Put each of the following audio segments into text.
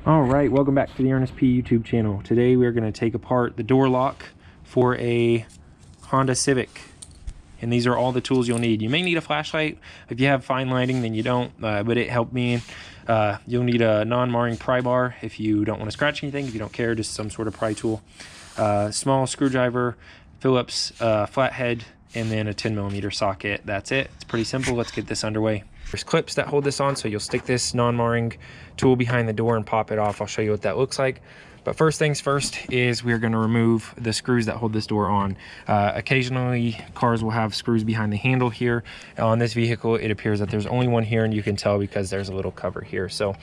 All right, welcome back to the Ernest P YouTube channel. Today we are going to take apart the door lock for a Honda Civic. And these are all the tools you'll need. You may need a flashlight. If you have fine lighting, then you don't, but it helped me. You'll need a non-marring pry bar if you don't want to scratch anything, if you don't care, just some sort of pry tool. Small screwdriver, Phillips flathead, and then a 10mm socket. That's it. It's pretty simple. Let's get this underway. There's clips that hold this on, so you'll stick this non-marring tool behind the door and pop it off. I'll show you what that looks like. But first things first is we're going to remove the screws that hold this door on. Occasionally cars will have screws behind the handle here. On this vehicle it appears that there's only one here, and you can tell because there's a little cover here. So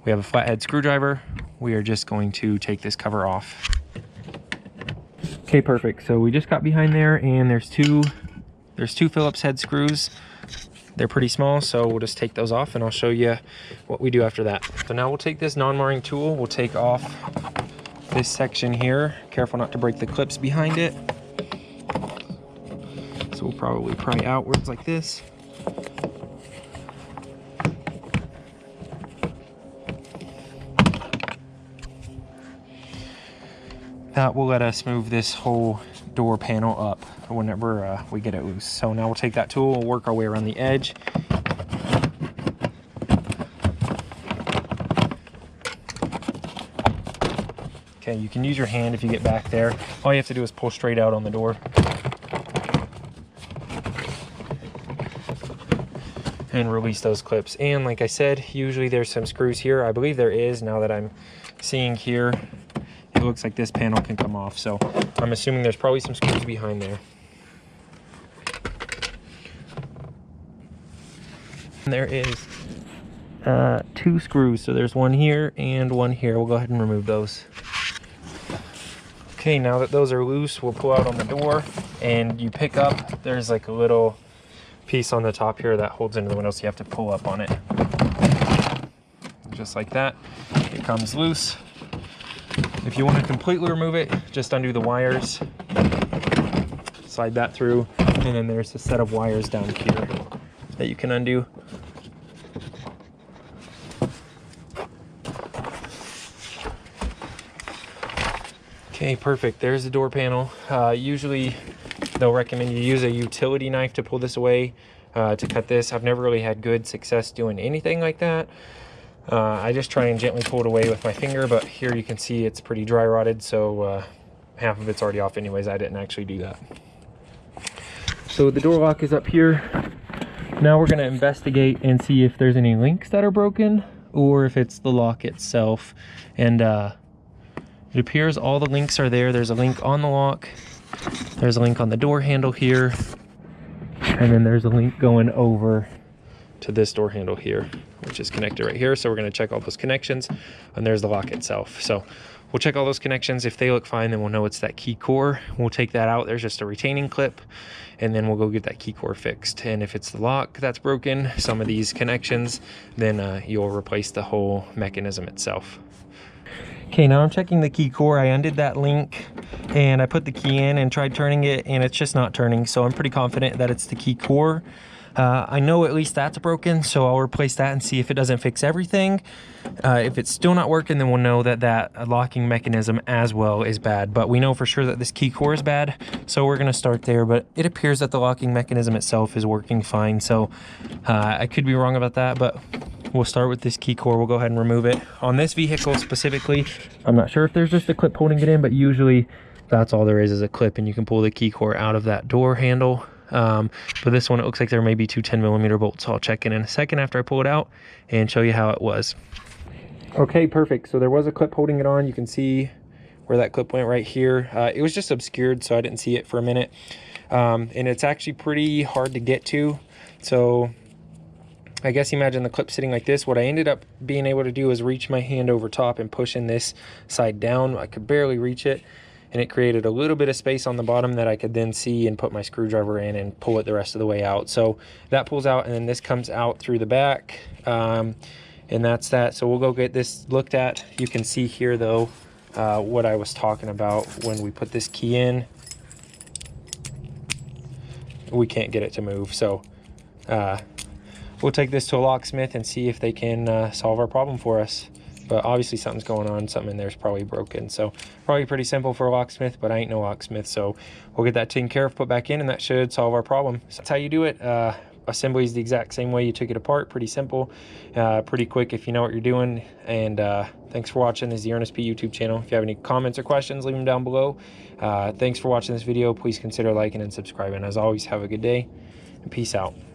we have a flathead screwdriver. We are just going to take this cover off. Okay, perfect. So we just got behind there, and there's two Phillips head screws. They're pretty small, so we'll just take those off and I'll show you what we do after that. So now we'll take this non-marring tool, we'll take off this section here. Careful not to break the clips behind it. So we'll probably pry outwards like this. That will let us move this whole door panel up whenever we get it loose. So now we'll take that tool, we'll work our way around the edge. Okay, you can use your hand if you get back there. All you have to do is pull straight out on the door. And release those clips. And like I said, usually there's some screws here. I believe there is, now that I'm seeing here. It looks like this panel can come off, so I'm assuming there's probably some screws behind there. And there is two screws, so there's one here and one here. We'll go ahead and remove those. Okay, now that those are loose, we'll pull out on the door, and you pick up, there's like a little piece on the top here that holds into the window, so you have to pull up on it. Just like that, it comes loose. If you want to completely remove it, just undo the wires, slide that through, and then there's a set of wires down here that you can undo. Okay, perfect. There's the door panel. Usually they'll recommend you use a utility knife to pull this away, to cut this. I've never really had good success doing anything like that. I just try and gently pull it away with my finger, but here you can see it's pretty dry rotted, so half of it's already off anyways. I didn't actually do that. So the door lock is up here. Now we're going to investigate and see if there's any links that are broken or if it's the lock itself. And it appears all the links are there. There's a link on the lock, there's a link on the door handle here, and then there's a link going over to this door handle here, which is connected right here. So we're going to check all those connections, and there's the lock itself. So we'll check all those connections. If they look fine, then we'll know it's that key core. We'll take that out. There's just a retaining clip, and then we'll go get that key core fixed. And if it's the lock that's broken, some of these connections, then you'll replace the whole mechanism itself. Okay, now I'm checking the key core. I undid that link and I put the key in and tried turning it, and it's just not turning. So I'm pretty confident that it's the key core. I know at least that's broken, so I'll replace that and see if it doesn't fix everything. If it's still not working, then we'll know that that locking mechanism as well is bad. But we know for sure that this key core is bad, so we're going to start there. But it appears that the locking mechanism itself is working fine, so I could be wrong about that, but we'll start with this key core. We'll go ahead and remove it. On this vehicle specifically, I'm not sure if there's just a clip holding it in, but usually that's all there is a clip, and you can pull the key core out of that door handle. But this one, it looks like there may be two 10mm bolts. So I'll check in a second after I pull it out and show you how it was. Okay, perfect. So there was a clip holding it on. You can see where that clip went right here. It was just obscured, so I didn't see it for a minute. And it's actually pretty hard to get to. So I guess imagine the clip sitting like this. What I ended up being able to do is reach my hand over top and push in this side down. I could barely reach it, and it created a little bit of space on the bottom that I could then see and put my screwdriver in and pull it the rest of the way out. So that pulls out, and then this comes out through the back, and that's that. So we'll go get this looked at. You can see here though what I was talking about. When we put this key in, we can't get it to move. So we'll take this to a locksmith and see if they can solve our problem for us. but obviously something's going on. Something in there's probably broken. So probably pretty simple for a locksmith, but I ain't no locksmith. So we'll get that taken care of, put back in, and that should solve our problem. So that's how you do it. Assembly is the exact same way you took it apart. Pretty simple, pretty quick if you know what you're doing. And thanks for watching. This is the Ernest P YouTube channel. If you have any comments or questions, leave them down below. Thanks for watching this video. Please consider liking and subscribing. As always, have a good day and peace out.